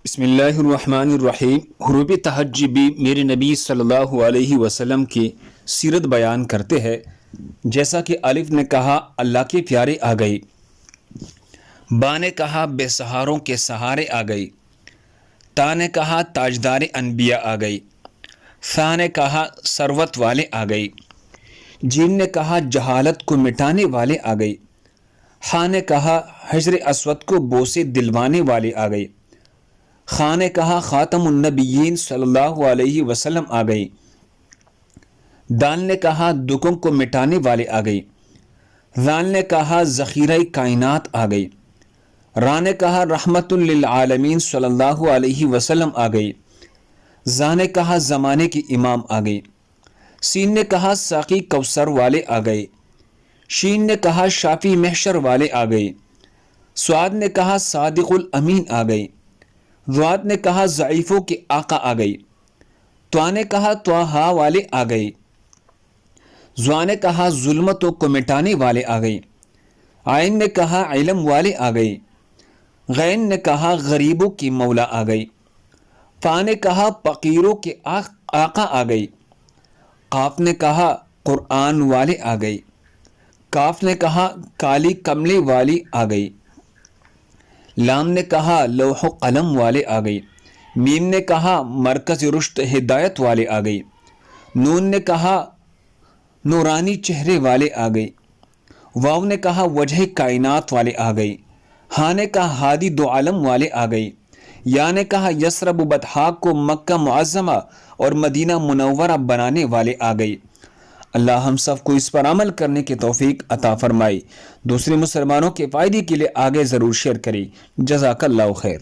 بسم اللہ الرحمن الرحیم۔ حروف تہجی بھی میرے نبی صلی اللہ علیہ وسلم کی سیرت بیان کرتے ہیں۔ جیسا کہ الف نے کہا اللہ کے پیارے آ گئے، با نے کہا بے سہاروں کے سہارے آ گئے، تا نے کہا تاجدار انبیاء آ گئے، ثا نے کہا ثروت والے آ گئے، جیم نے کہا جہالت کو مٹانے والے آ گئے، ہا نے کہا حجر اسود کو بوسے دلوانے والے آ گئے، خا نے کہا خاتم النبیین صلی اللہ علیہ وسلم آ گئے، دال نے کہا دکھوں کو مٹانے والے آ گئے، ذال نے کہا ذخیرہ کائنات آ گئی، را نے کہا رحمت للعالمین صلی اللہ علیہ وسلم آ گئی، زا نے کہا زمانے کی امام آ گئی، سین نے کہا ساقی کوثر والے آ گئے، شین نے کہا شافی محشر والے آ گئے، سعاد نے کہا صادق الامین آ گئے، ضاد نے کہا ضعیفوں کے آقا آ گئی، توا نے کہا طہا والے آ گئے، زوا نے کہا ظلمتوں کو مٹانے والے آ گئے، عین نے کہا علم والے آ گئے، غین نے کہا غریبوں کی مولا آ گئی، فا نے کہا فقیروں کے آقا آ گئی، قاف نے کہا قرآن والے آ گئے، کاف نے کہا کالی کملے والی آ گئی، لام نے کہا لوح و قلم والے آ گئی، میم نے کہا مرکز رشد ہدایت والے آ گئی، نون نے کہا نورانی چہرے والے آ گئی، واو نے کہا وجہ کائنات والے آ گئی، ہاں نے کہا ہادی دو عالم والے آ گئی، یا نے کہا یسرب بطحا کو مکہ معظمہ اور مدینہ منورہ بنانے والے آ گئی۔ اللہ ہم سب کو اس پر عمل کرنے کی توفیق عطا فرمائے، دوسرے مسلمانوں کے فائدے کے لیے آگے ضرور شیئر کریں۔ جزاک اللہ خیر۔